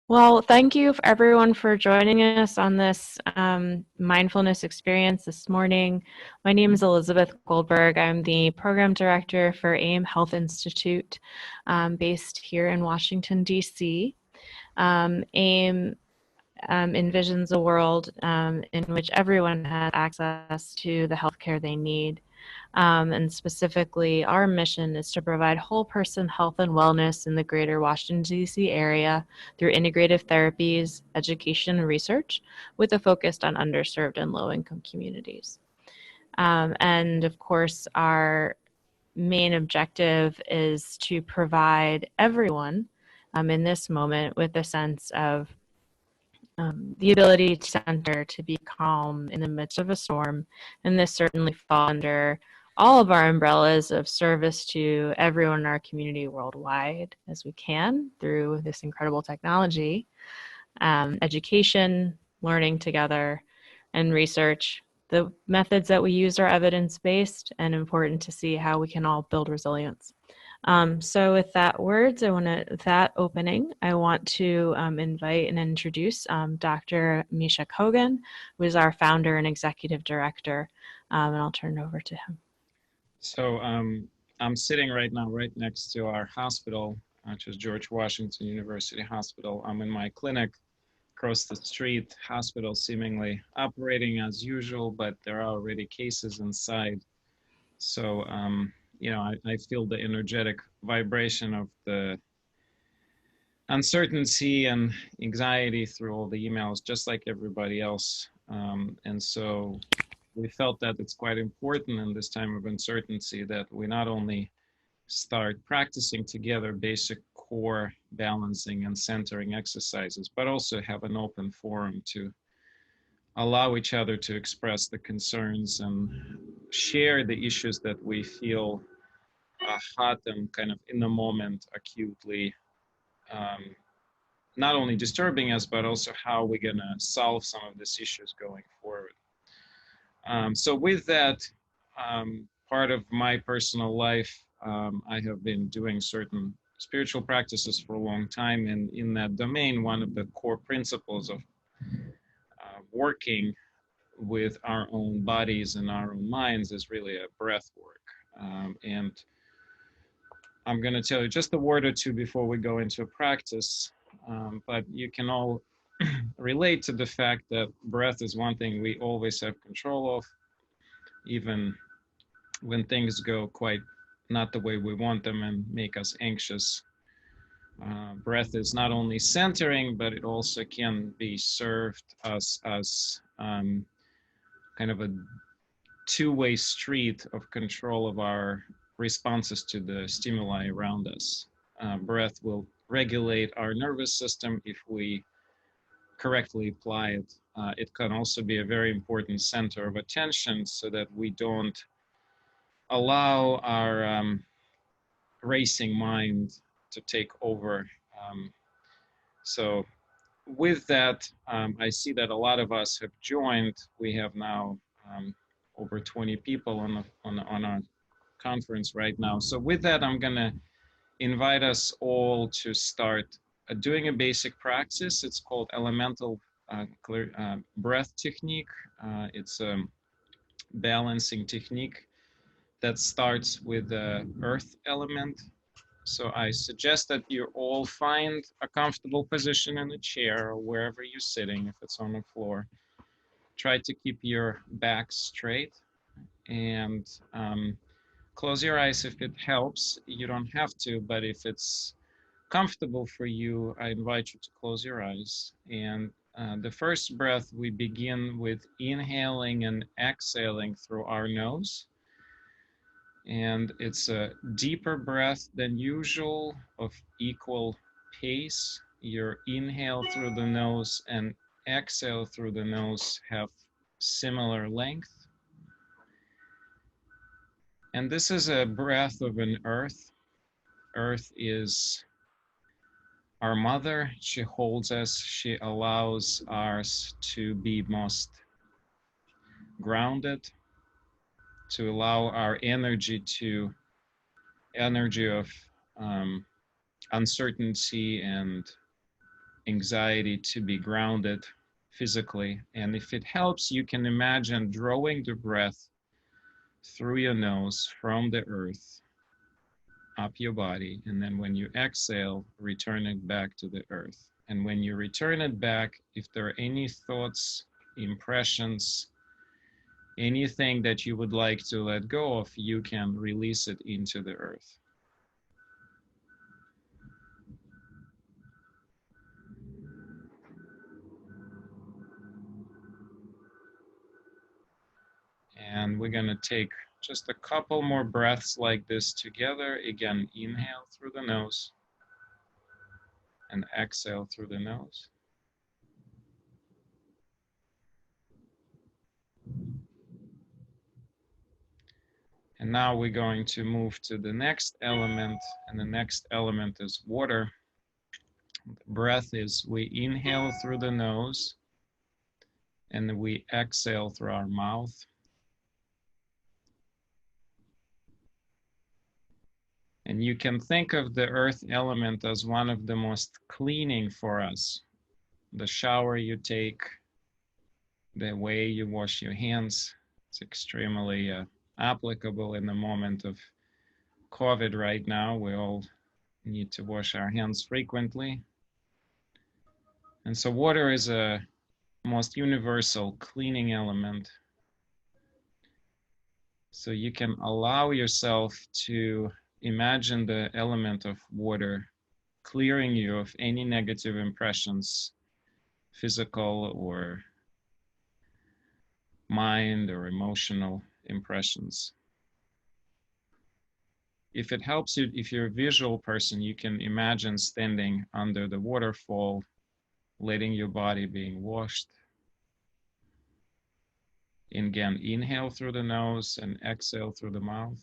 Well, thank you everyone for joining us on this mindfulness experience this morning. My name is Elizabeth Goldberg. I'm the program director for AIM Health Institute based here in Washington, D.C. AIM envisions a world in which everyone has access to the healthcare they need. And specifically, our mission is to provide whole person health and wellness in the greater Washington, D.C. area through integrative therapies, education, and research with a focus on underserved and low income communities. And of course, our main objective is to provide everyone in this moment with a sense of the ability to center, to be calm in the midst of a storm. And this certainly falls under all of our umbrellas of service to everyone in our community worldwide as we can through this incredible technology, education, learning together, and research. The methods that we use are evidence-based and important to see how we can all build resilience. So with that words, that opening, I want to invite and introduce Dr. Misha Kogan, who is our founder and executive director, and I'll turn it over to him. So I'm sitting right now right next to our hospital, which is George Washington University Hospital. I'm in my clinic across the street, hospital seemingly operating as usual, but there are already cases inside. So, I feel the energetic vibration of the uncertainty and anxiety through all the emails, just like everybody else. And so we felt that it's quite important in this time of uncertainty that we not only start practicing together basic core balancing and centering exercises, but also have an open forum to allow each other to express the concerns and share the issues that we feel hot and kind of in the moment acutely um, not only disturbing us, but also how we're going to solve some of these issues going forward. So with that, part of my personal life, I have been doing certain spiritual practices for a long time. And in that domain, one of the core principles of working with our own bodies and our own minds is really a breath work. And I'm going to tell you just a word or two before we go into practice, but you can all relate to the fact that breath is one thing we always have control of, even when things go quite not the way we want them and make us anxious. Breath is not only centering, but it also can be served as kind of a two-way street of control of our responses to the stimuli around us. Breath will regulate our nervous system if we correctly apply it. It can also be a very important center of attention so that we don't allow our racing mind to take over. So with that, I see that a lot of us have joined. We have now over 20 people on our conference right now. So with that, I'm going to invite us all to start doing a basic practice. It's called elemental breath technique. It's a balancing technique that starts with the earth element. So I suggest that you all find a comfortable position in a chair or wherever you're sitting, if it's on the floor. Try to keep your back straight and close your eyes if it helps. You don't have to, but if it's comfortable for you, I invite you to close your eyes. And the first breath, we begin with inhaling and exhaling through our nose. And it's a deeper breath than usual of equal pace. Your inhale through the nose and exhale through the nose have similar length. And this is a breath of an earth. Earth is our mother. She holds us. She allows us to be most grounded, to allow our energy of uncertainty and anxiety to be grounded physically. And if it helps, you can imagine drawing the breath through your nose from the earth up your body. And then when you exhale, return it back to the earth. And when you return it back, if there are any thoughts, impressions, anything that you would like to let go of, you can release it into the earth. And we're going to take just a couple more breaths like this together. Again, inhale through the nose and exhale through the nose. And now we're going to move to the next element, and the next element is water. The breath is we inhale through the nose and we exhale through our mouth. And you can think of the earth element as one of the most cleaning for us. The shower you take, the way you wash your hands, it's extremely applicable in the moment of COVID right now. We all need to wash our hands frequently. And so water is a most universal cleaning element. So you can allow yourself to imagine the element of water clearing you of any negative impressions, physical or mind or emotional impressions. If it helps you, if you're a visual person, you can imagine standing under the waterfall, letting your body being washed. And again, inhale through the nose and exhale through the mouth.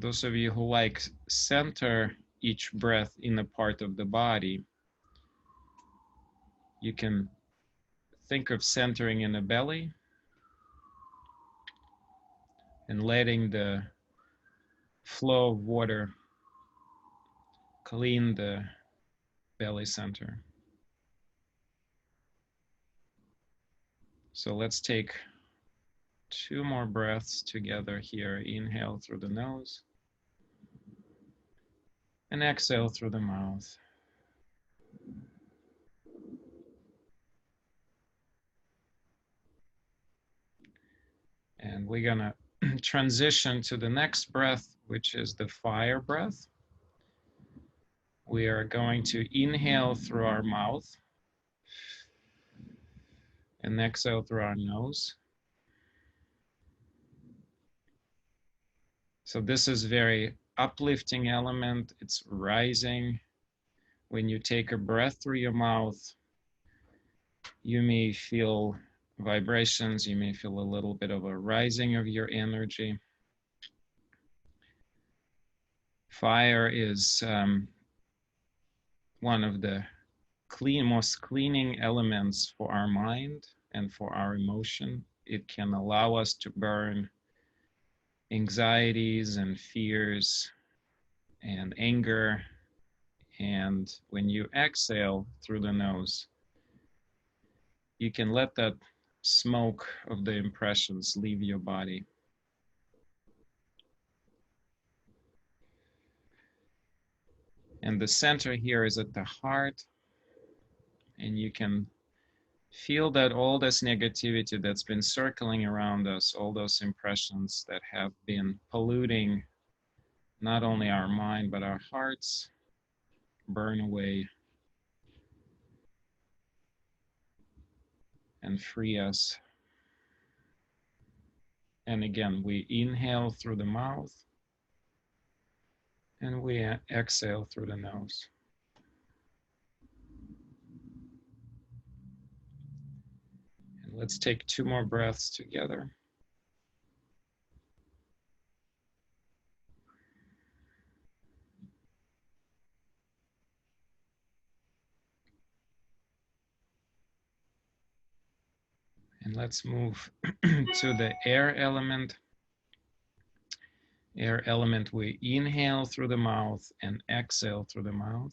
Those of you who like center each breath in a part of the body, you can think of centering in the belly and letting the flow of water clean the belly center. So let's take 2 more breaths together here. Inhale through the nose and exhale through the mouth. And we're gonna transition to the next breath, which is the fire breath. We are going to inhale through our mouth and exhale through our nose. So this is very uplifting element. It's rising. When you take a breath through your mouth, you may feel vibrations, you may feel a little bit of a rising of your energy. Fire is one of the most cleaning elements for our mind and for our emotion. It can allow us to burn anxieties and fears and anger. And when you exhale through the nose, you can let that smoke of the impressions leave your body. And the center here is at the heart, and you can feel that all this negativity that's been circling around us, all those impressions that have been polluting not only our mind but our hearts, burn away and free us. And again, we inhale through the mouth and we exhale through the nose. And let's take 2 more breaths together. And let's move to the air element. Air element, we inhale through the mouth and exhale through the mouth.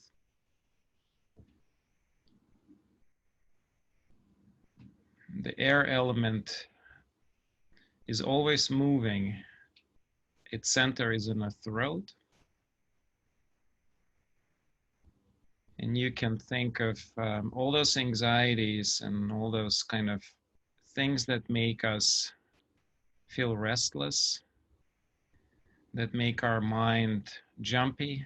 The air element is always moving. Its center is in the throat. And you can think of all those anxieties and all those kind of things that make us feel restless, that make our mind jumpy.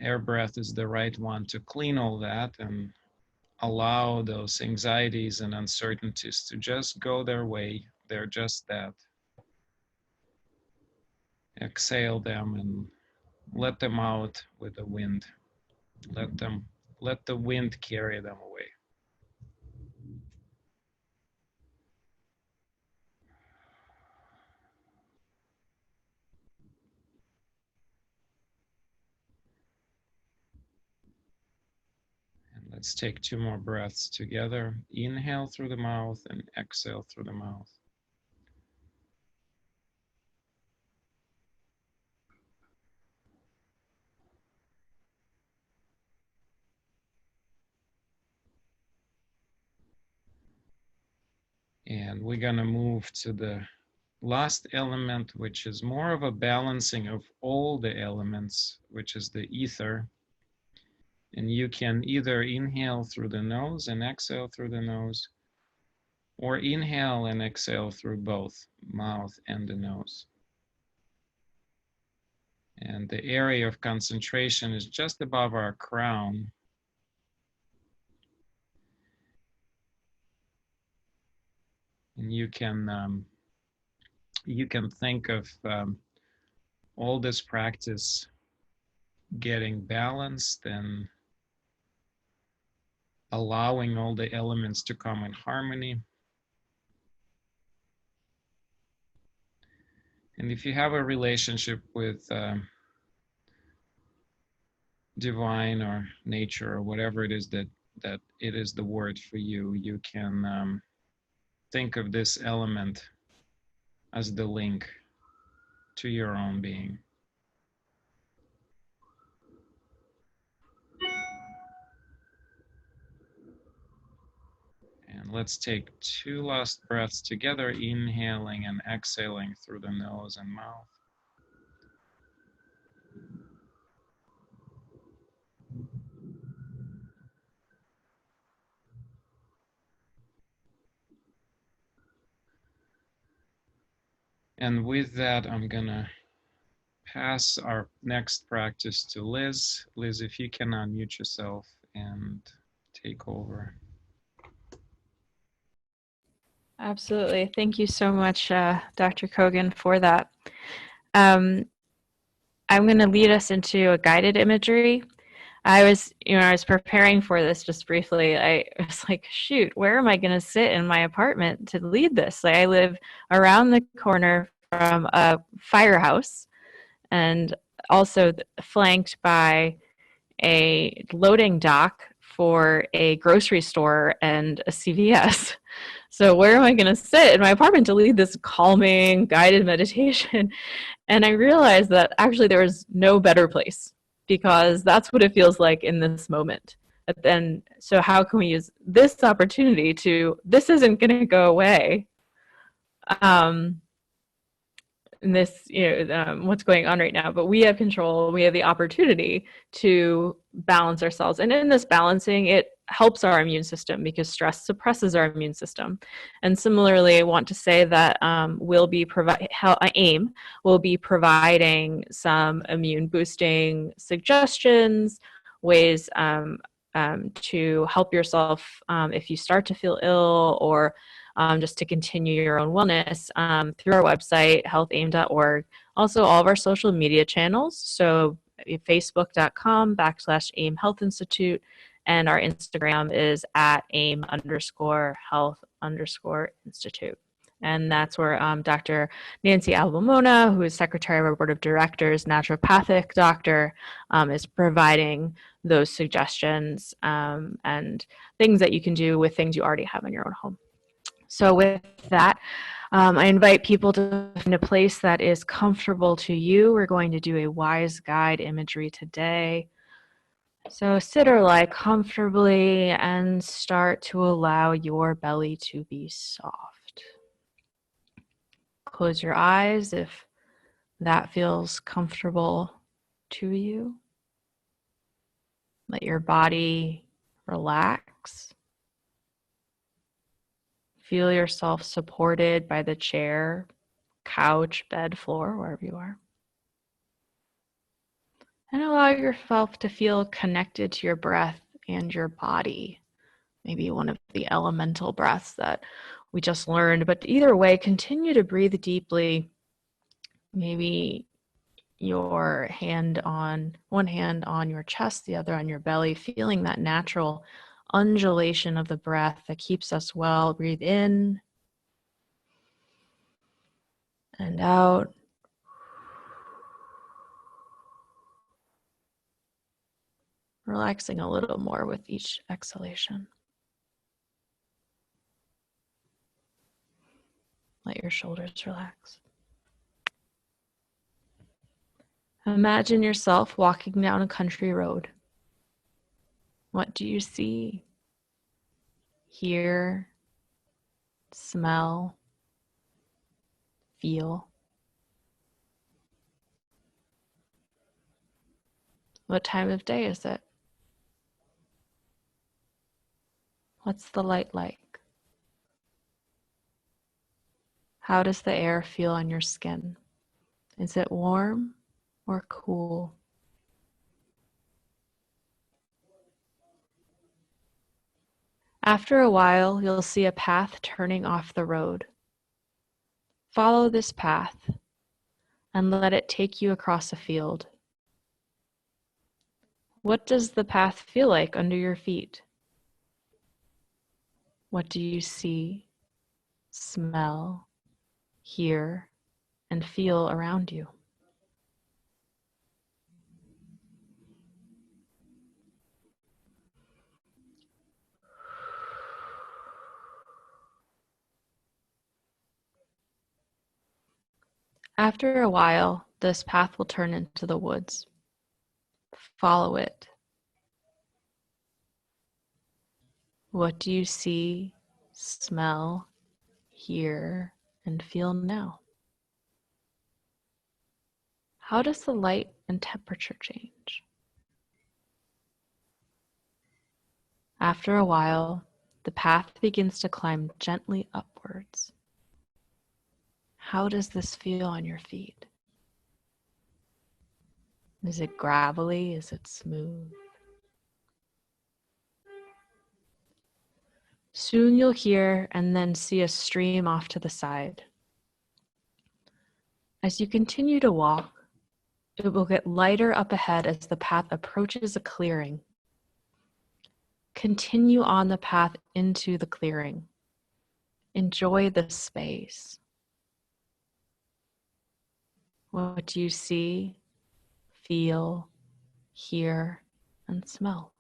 Air breath is the right one to clean all that and allow those anxieties and uncertainties to just go their way. They're just that. Exhale them and let them out with the wind. Let the wind carry them away. And let's take 2 more breaths together. Inhale through the mouth and exhale through the mouth. And we're going to move to the last element, which is more of a balancing of all the elements, which is the ether. And you can either inhale through the nose and exhale through the nose, or inhale and exhale through both mouth and the nose. And the area of concentration is just above our crown. And you can think of all this practice getting balanced and allowing all the elements to come in harmony. And if you have a relationship with divine or nature or whatever it is that it is the word for you, you can think of this element as the link to your own being. And let's take 2 last breaths together, inhaling and exhaling through the nose and mouth. And with that, I'm gonna pass our next practice to Liz. Liz, if you can unmute yourself and take over. Absolutely. Thank you so much, Dr. Kogan, for that. I'm going to lead us into a guided imagery. I was preparing for this just briefly. I was like, shoot, where am I going to sit in my apartment to lead this? Like, I live around the corner from a firehouse and also flanked by a loading dock for a grocery store and a CVS. So where am I going to sit in my apartment to lead this calming guided meditation? And I realized that actually there was no better place, because that's what it feels like in this moment. But then, so how can we use this opportunity this isn't going to go away. This, what's going on right now, but we have control, we have the opportunity to balance ourselves. And in this balancing, it helps our immune system because stress suppresses our immune system. And similarly, I want to say that AIM will be providing some immune boosting suggestions, ways to help yourself if you start to feel ill, or just to continue your own wellness through our website, healthaim.org. Also, all of our social media channels. So facebook.com/AIM Health Institute, and our Instagram is at AIM_health_institute. And that's where Dr. Nancy Albamona, who is secretary of our board of directors, naturopathic doctor, is providing those suggestions and things that you can do with things you already have in your own home. So with that, I invite people to find a place that is comfortable to you. We're going to do a wise guide imagery today. So sit or lie comfortably and start to allow your belly to be soft. Close your eyes if that feels comfortable to you. Let your body relax. Feel yourself supported by the chair, couch, bed, floor, wherever you are. And allow yourself to feel connected to your breath and your body. Maybe one of the elemental breaths that we just learned. But either way, continue to breathe deeply. Maybe your one hand on your chest, the other on your belly, feeling that natural undulation of the breath that keeps us well. Breathe in and out. Relaxing a little more with each exhalation. Let your shoulders relax. Imagine yourself walking down a country road. What do you see, hear, smell, feel? What time of day is it? What's the light like? How does the air feel on your skin? Is it warm or cool? After a while, you'll see a path turning off the road. Follow this path and let it take you across a field. What does the path feel like under your feet? What do you see, smell, hear, and feel around you? After a while, this path will turn into the woods. Follow it. What do you see, smell, hear, and feel now? How does the light and temperature change? After a while, the path begins to climb gently upwards. How does this feel on your feet? Is it gravelly? Is it smooth? Soon you'll hear and then see a stream off to the side. As you continue to walk, it will get lighter up ahead as the path approaches a clearing. Continue on the path into the clearing. Enjoy the space. What do you see, feel, hear, and smell?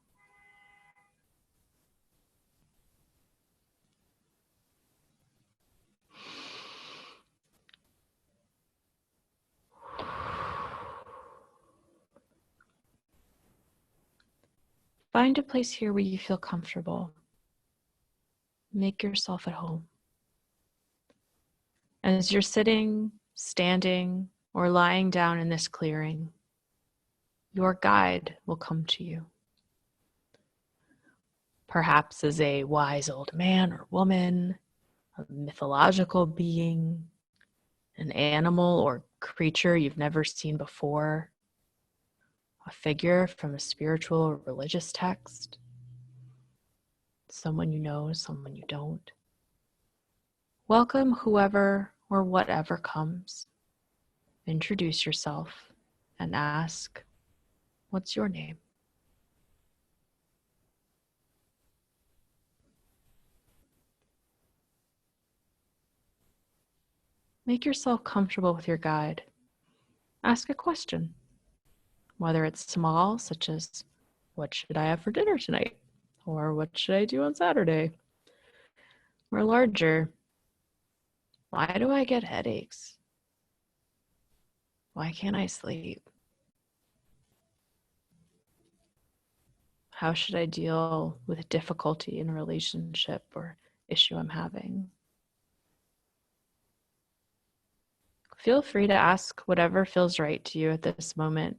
Find a place here where you feel comfortable. Make yourself at home. As you're sitting, standing, or lying down in this clearing, your guide will come to you. Perhaps as a wise old man or woman, a mythological being, an animal or creature you've never seen before, a figure from a spiritual or religious text, someone you know, someone you don't. Welcome whoever or whatever comes. Introduce yourself and ask, what's your name? Make yourself comfortable with your guide. Ask a question, whether it's small, such as, what should I have for dinner tonight? Or what should I do on Saturday? Or larger, why do I get headaches? Why can't I sleep? How should I deal with difficulty in a relationship or issue I'm having? Feel free to ask whatever feels right to you at this moment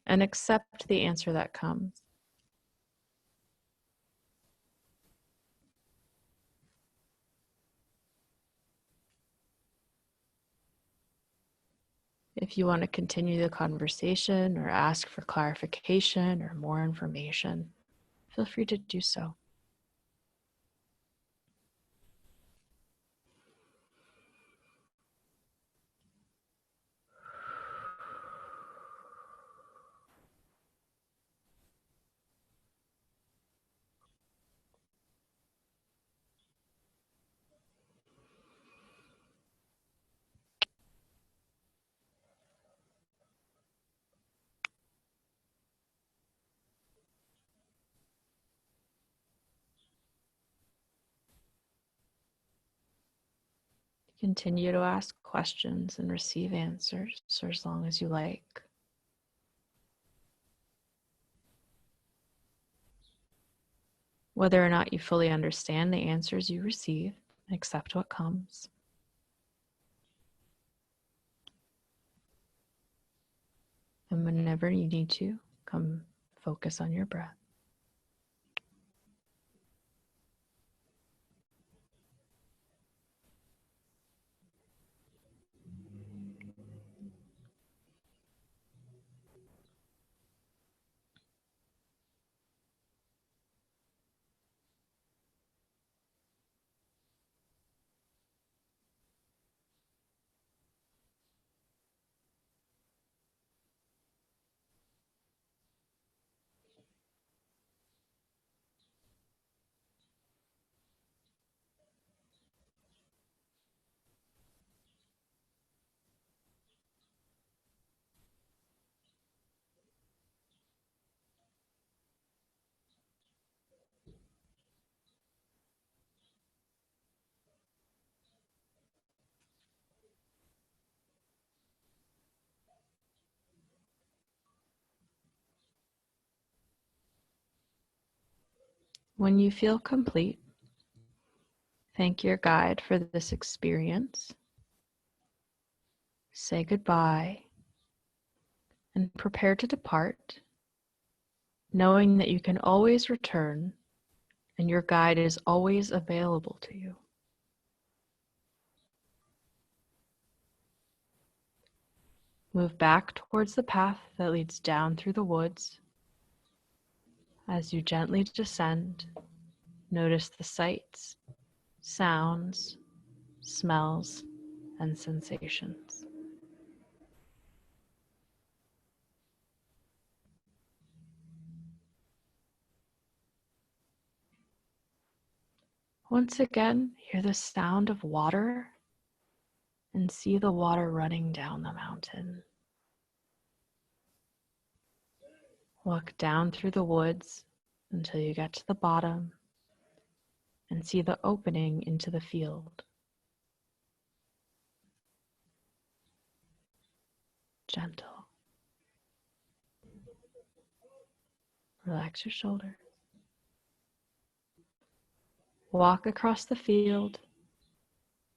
and accept the answer that comes. If you want to continue the conversation or ask for clarification or more information, feel free to do so. Continue to ask questions and receive answers for as long as you like. Whether or not you fully understand the answers you receive, accept what comes. And whenever you need to, come focus on your breath. When you feel complete, thank your guide for this experience. Say goodbye and prepare to depart, knowing that you can always return and your guide is always available to you. Move back towards the path that leads down through the woods. As you gently descend, notice the sights, sounds, smells, and sensations. Once again, hear the sound of water and see the water running down the mountain. Walk down through the woods until you get to the bottom and see the opening into the field. Gentle. Relax your shoulders. Walk across the field,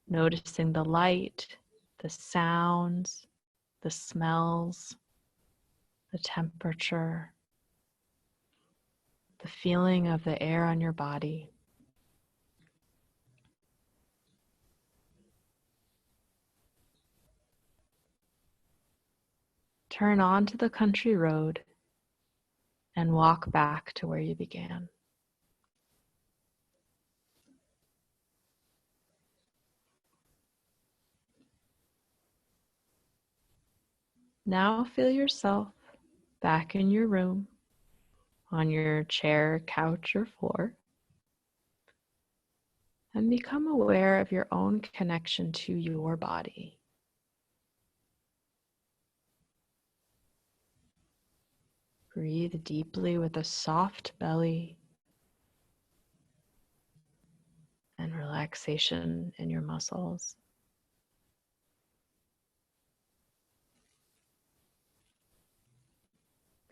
noticing the light, the sounds, the smells, the temperature, the feeling of the air on your body. Turn onto the country road and walk back to where you began. Now feel yourself back in your room, on your chair, couch, or floor, and become aware of your own connection to your body. Breathe deeply with a soft belly and relaxation in your muscles.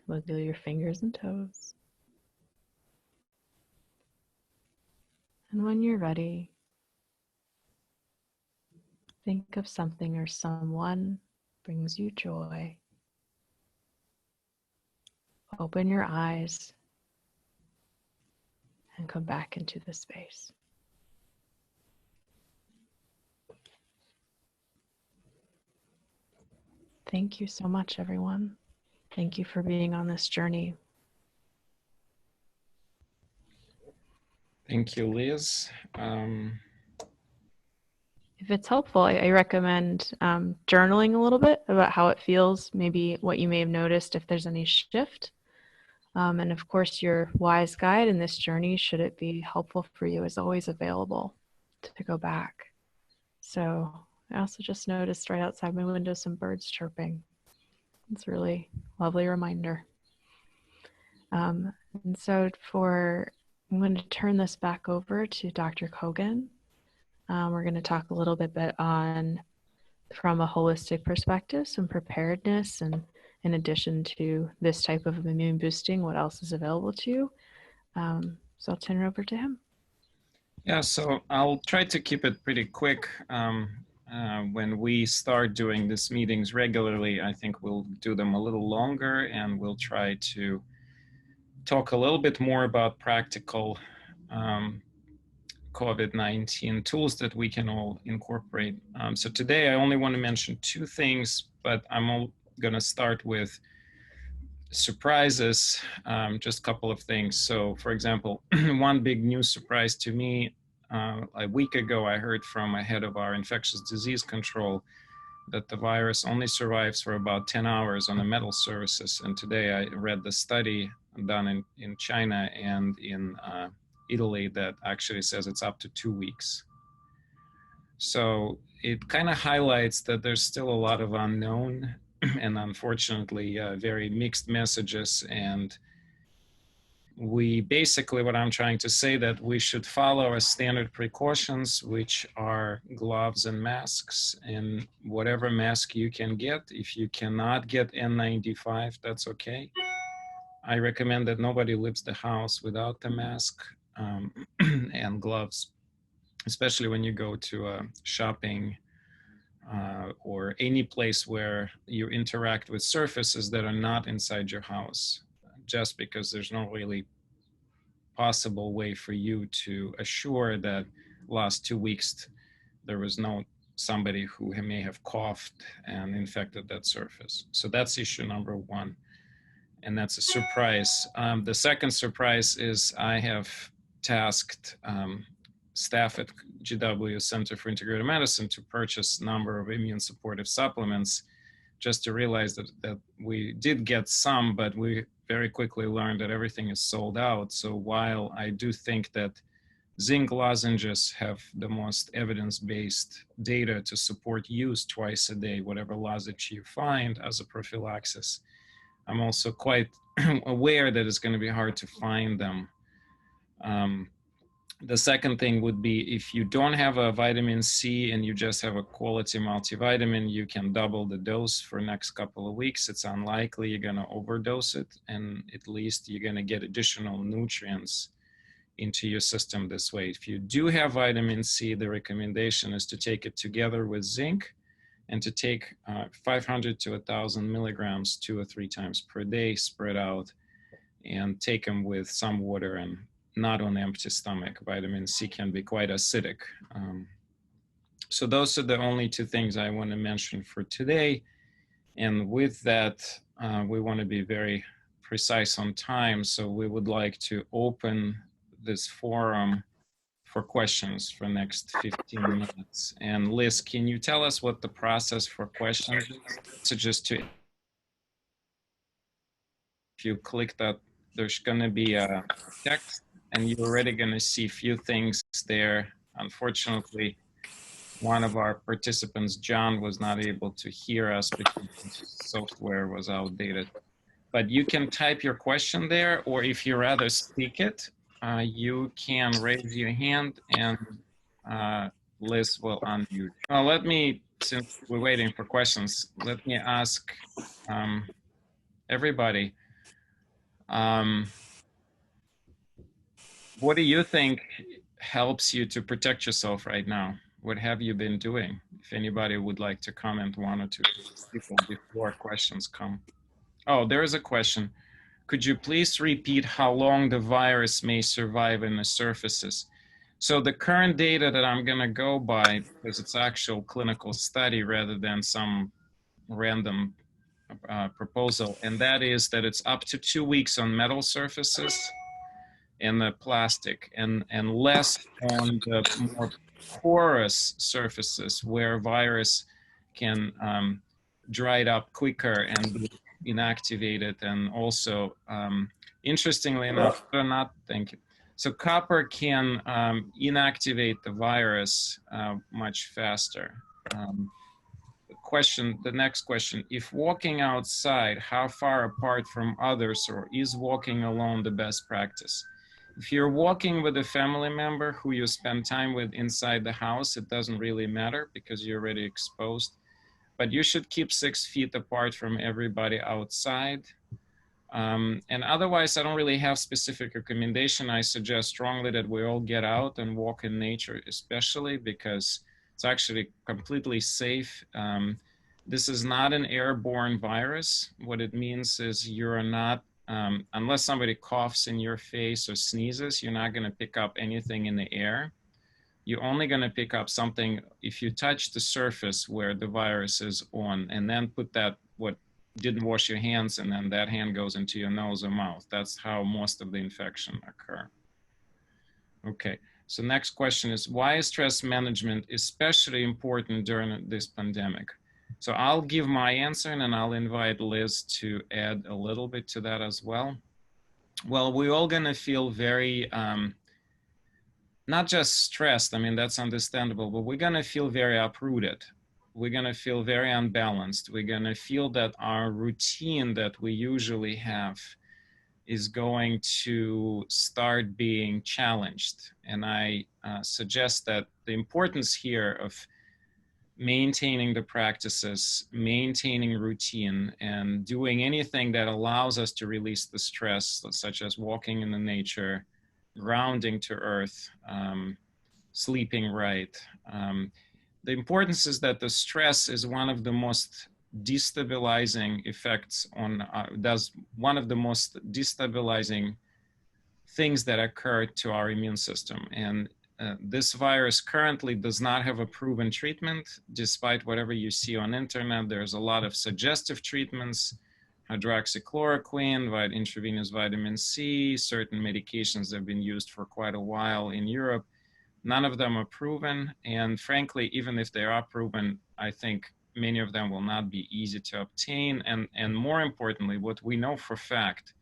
Wiggle your fingers and toes. And when you're ready, think of something or someone brings you joy. Open your eyes and come back into the space. Thank you so much, everyone. Thank you for being on this journey. Thank you, Liz. If it's helpful, I recommend journaling a little bit about how it feels, maybe what you may have noticed if there's any shift. And of course, your wise guide in this journey, should it be helpful for you, is always available to go back. So I also just noticed right outside my window some birds chirping. It's a really lovely reminder. And so I'm going to turn this back over to Dr. Kogan. We're going to talk a little bit on, from a holistic perspective, some preparedness, and in addition to this type of immune boosting, what else is available to you. So I'll turn it over to him. Yeah, so I'll try to keep it pretty quick. When we start doing these meetings regularly, I think we'll do them a little longer, and we'll try to talk a little bit more about practical COVID-19 tools that we can all incorporate. So today I only want to mention two things, but I'm going to start with surprises, just a couple of things. So for example, one big news surprise to me, a week ago, I heard from a head of our infectious disease control that the virus only survives for about 10 hours on the metal surfaces. And today I read the study done in China and in Italy that actually says it's up to 2 weeks. So it kind of highlights that there's still a lot of unknown and unfortunately very mixed messages. And we basically, what I'm trying to say, that we should follow our standard precautions, which are gloves and masks, and whatever mask you can get. If you cannot get N95, that's okay. I recommend that nobody leaves the house without the mask and gloves, especially when you go to shopping or any place where you interact with surfaces that are not inside your house, just because there's no really possible way for you to assure that last 2 weeks there was no somebody who may have coughed and infected that surface. So that's issue number one. And that's a surprise. The second surprise is I have tasked staff at GW Center for Integrative Medicine to purchase a number of immune supportive supplements, just to realize that we did get some, but we very quickly learned that everything is sold out. So while I do think that zinc lozenges have the most evidence-based data to support use twice a day, whatever lozenge you find as a prophylaxis, I'm also quite aware that it's going to be hard to find them. The second thing would be, if you don't have a vitamin C and you just have a quality multivitamin, you can double the dose for next couple of weeks. It's unlikely you're going to overdose it, and at least you're going to get additional nutrients into your system this way. If you do have vitamin C, the recommendation is to take it together with zinc and to take 500 to 1,000 milligrams 2 or 3 times per day, spread out, and take them with some water and not on empty stomach. Vitamin C can be quite acidic. So those are the only 2 things I want to mention for today. And with that, we want to be very precise on time. So we would like to open this forum for questions for next 15 minutes. And Liz, can you tell us what the process for questions is? So just to, if you click that, there's going to be a text, and you're already going to see a few things there. Unfortunately, one of our participants, John, was not able to hear us because the software was outdated. But you can type your question there, or if you rather speak it, you can raise your hand and Liz will unmute. Well, let me, since we're waiting for questions, let me ask everybody, what do you think helps you to protect yourself right now? What have you been doing? If anybody would like to comment, one or two people before questions come. Oh, there is a question. Could you please repeat how long the virus may survive in the surfaces? So the current data that I'm going to go by, because it's actual clinical study rather than some random proposal, and that is that it's up to 2 weeks on metal surfaces in the plastic, and less on the more porous surfaces where virus can dry it up quicker and be inactivated. And also, interestingly enough, thank you. So copper can inactivate the virus much faster. The next question, if walking outside, how far apart from others, or is walking alone the best practice? If you're walking with a family member who you spend time with inside the house, it doesn't really matter because you're already exposed. But you should keep 6 feet apart from everybody outside. And otherwise, I don't really have specific recommendation. I suggest strongly that we all get out and walk in nature, especially because it's actually completely safe. This is not an airborne virus. What it means is you're not, unless somebody coughs in your face or sneezes, you're not going to pick up anything in the air. You're only going to pick up something if you touch the surface where the virus is on, and then put that, what didn't wash your hands, and then that hand goes into your nose or mouth. That's how most of the infection occur. Okay, so next question is, why is stress management especially important during this pandemic? So I'll give my answer, and then I'll invite Liz to add a little bit to that as well. Well, we're all going to feel very, not just stressed, I mean, that's understandable, but we're going to feel very uprooted. We're going to feel very unbalanced. We're going to feel that our routine that we usually have is going to start being challenged. And I suggest that the importance here of maintaining the practices, maintaining routine, and doing anything that allows us to release the stress, such as walking in the nature, grounding to earth, sleeping right. The importance is that the stress is one of the most destabilizing effects on, one of the most destabilizing things that occur to our immune system. And this virus currently does not have a proven treatment, despite whatever you see on internet. There's a lot of suggestive treatments, hydroxychloroquine, intravenous vitamin C, certain medications that have been used for quite a while in Europe. None of them are proven, and frankly, even if they are proven, I think many of them will not be easy to obtain. And more importantly, what we know for fact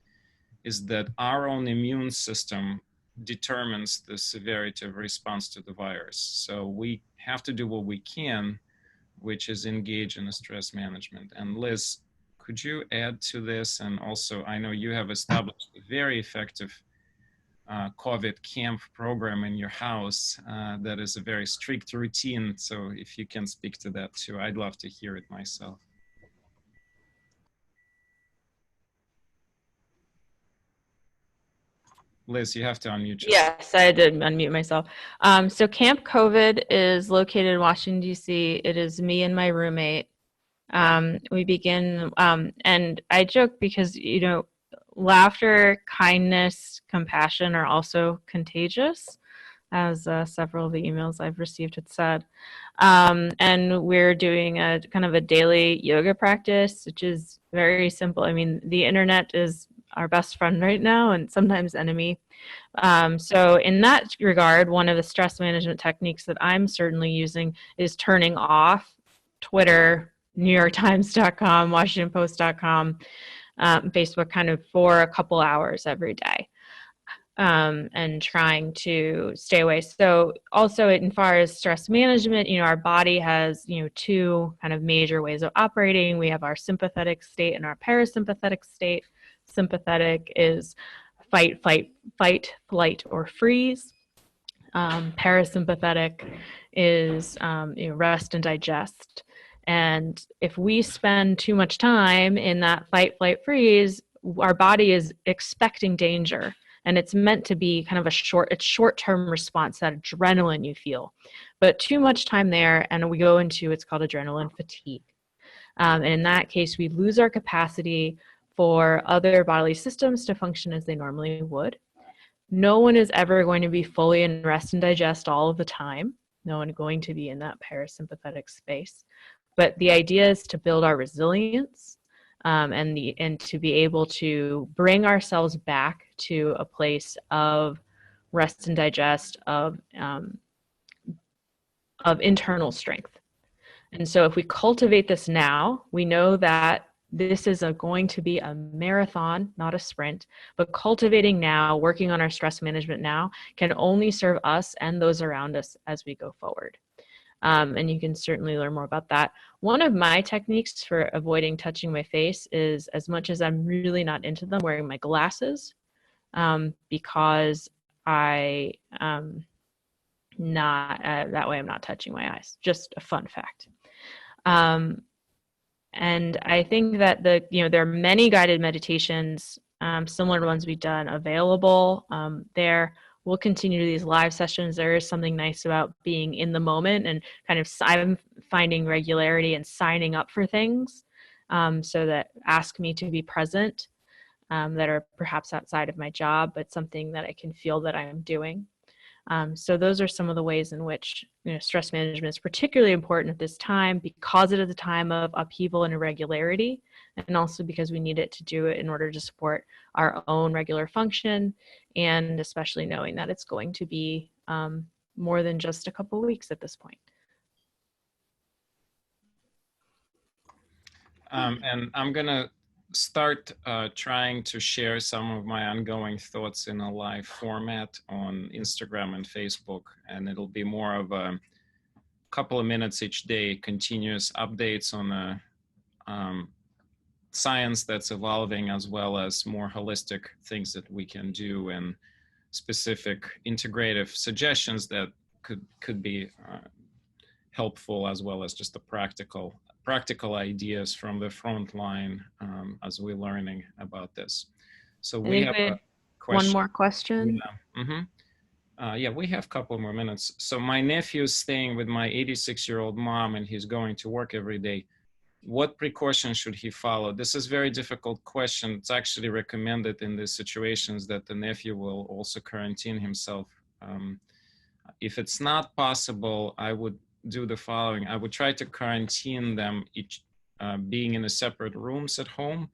is that our own immune system determines the severity of response to the virus. So we have to do what we can, which is engage in the stress management. And Liz, could you add to this? And also, I know you have established a very effective COVID camp program in your house that is a very strict routine. So if you can speak to that too, I'd love to hear it myself. Liz, you have to unmute yourself. Yes, I did unmute myself. So Camp COVID is located in Washington, D.C. It is me and my roommate. We begin, and I joke because, you know, laughter, kindness, compassion are also contagious, as several of the emails I've received had said. And we're doing a kind of a daily yoga practice, which is very simple. I mean, the internet is our best friend right now and sometimes enemy. So in that regard, one of the stress management techniques that I'm certainly using is turning off Twitter, NewYorkTimes.com, WashingtonPost.com, Facebook kind of for a couple hours every day, and trying to stay away. So also in far as stress management, you know, our body has, you know, two kind of major ways of operating. We have our sympathetic state and our parasympathetic state. Sympathetic is fight, flight, or freeze. parasympathetic is rest and digest. And if we spend too much time in that fight, flight, freeze, our body is expecting danger. And it's meant to be kind of it's short-term response, that adrenaline you feel. But too much time there, and we go into what's called adrenaline fatigue. And in that case, we lose our capacity for other bodily systems to function as they normally would. No one is ever going to be fully in rest and digest all of the time. No one is going to be in that parasympathetic space. But the idea is to build our resilience and to be able to bring ourselves back to a place of rest and digest, of internal strength. And so if we cultivate this now, we know that this is going to be a marathon, not a sprint, but cultivating now, working on our stress management now, can only serve us and those around us as we go forward. And you can certainly learn more about that. One of my techniques for avoiding touching my face is, as much as I'm really not into them, wearing my glasses, because that way I'm not touching my eyes. Just a fun fact. And I think that there are many guided meditations, similar to ones we've done, available there. We'll continue these live sessions. There is something nice about being in the moment, and I'm finding regularity and signing up for things so that ask me to be present, that are perhaps outside of my job, but something that I can feel that I am doing. So those are some of the ways in which stress management is particularly important at this time, because it is a time of upheaval and irregularity, and also because we need it to do it in order to support our own regular function, and especially knowing that it's going to be more than just a couple of weeks at this point. And I'm going to start trying to share some of my ongoing thoughts in a live format on Instagram and Facebook, and it'll be more of a couple of minutes each day, continuous updates on the science that's evolving, as well as more holistic things that we can do, and specific integrative suggestions that could be helpful, as well as just the practical ideas from the front line as we're learning about this. So we have a question. One more question. Yeah, we have a couple more minutes. So my nephew is staying with my 86-year-old mom, and he's going to work every day. What precautions should he follow? This is a very difficult question. It's actually recommended in these situations that the nephew will also quarantine himself. If it's not possible, I would do the following. I would try to quarantine them each being in a separate rooms at home,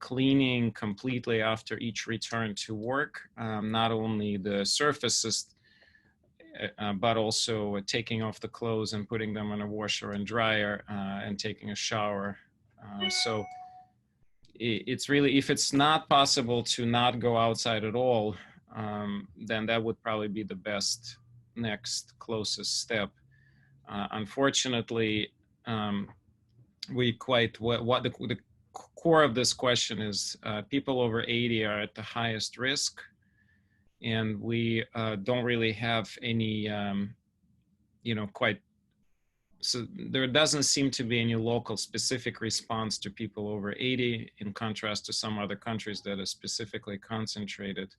cleaning completely after each return to work, not only the surfaces, but also taking off the clothes and putting them in a washer and dryer, and taking a shower. So it's really, if it's not possible to not go outside at all, then that would probably be the best next closest step. Unfortunately, what the core of this question is, people over 80 are at the highest risk, and we don't really have any, so there doesn't seem to be any local specific response to people over 80, in contrast to some other countries that are specifically concentrated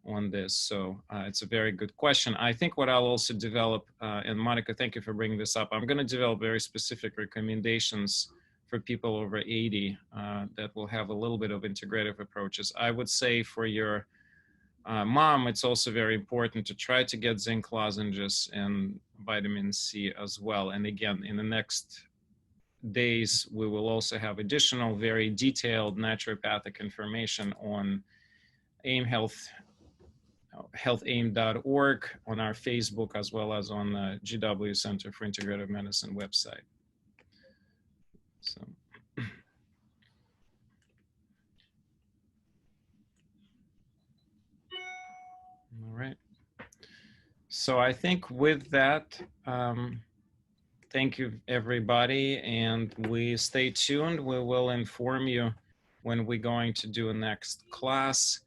on this. So it's a very good question. I think what I'll also develop, and Monica, thank you for bringing this up, I'm going to develop very specific recommendations for people over 80 that will have a little bit of integrative approaches. I would say for your mom, it's also very important to try to get zinc lozenges and vitamin C as well. And again, in the next days, we will also have additional very detailed naturopathic information on AIM Health, healthaim.org, on our Facebook, as well as on the GW Center for Integrative Medicine website. So. All right. So I think with that, thank you, everybody, and we stay tuned. We will inform you when we're going to do a next class.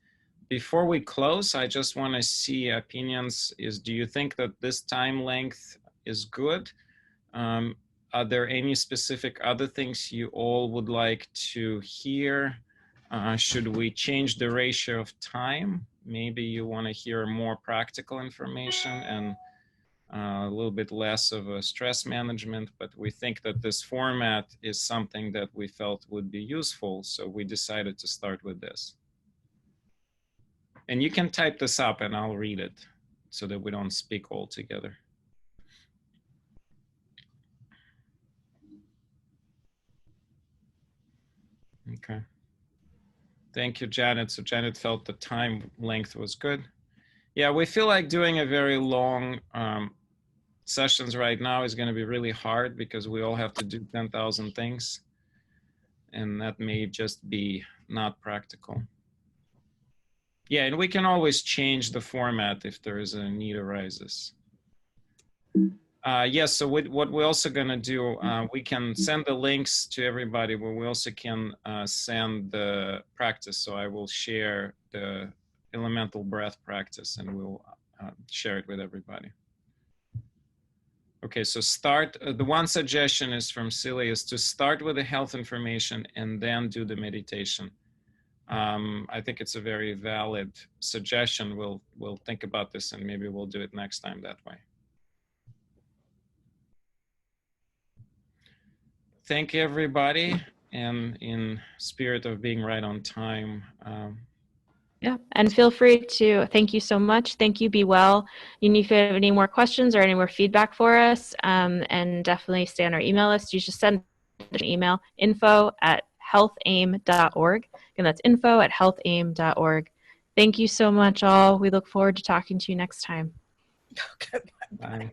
Before we close, I just want to see opinions. Do you think that this time length is good? Are there any specific other things you all would like to hear? Should we change the ratio of time? Maybe you want to hear more practical information and a little bit less of a stress management, but we think that this format is something that we felt would be useful, so we decided to start with this. And you can type this up and I'll read it so that we don't speak all together. Okay. Thank you, Janet. So Janet felt the time length was good. Yeah, we feel like doing a very long sessions right now is going to be really hard because we all have to do 10,000 things. And that may just be not practical. Yeah, and we can always change the format if there is a need arises. Yes, so what we're also going to do, we can send the links to everybody, but we also can send the practice. So I will share the elemental breath practice and we'll share it with everybody. Okay, so start, the one suggestion is from Celia is to start with the health information and then do the meditation. I think it's a very valid suggestion. We'll think about this and maybe we'll do it next time that way. Thank you, everybody, and in spirit of being right on time. Yeah, and feel free to, thank you so much. Thank you, be well. If you have any more questions or any more feedback for us, and definitely stay on our email list. You just send an email, info@healthaim.org, and that's info@healthaim.org. Thank you so much, all. We look forward to talking to you next time. Bye.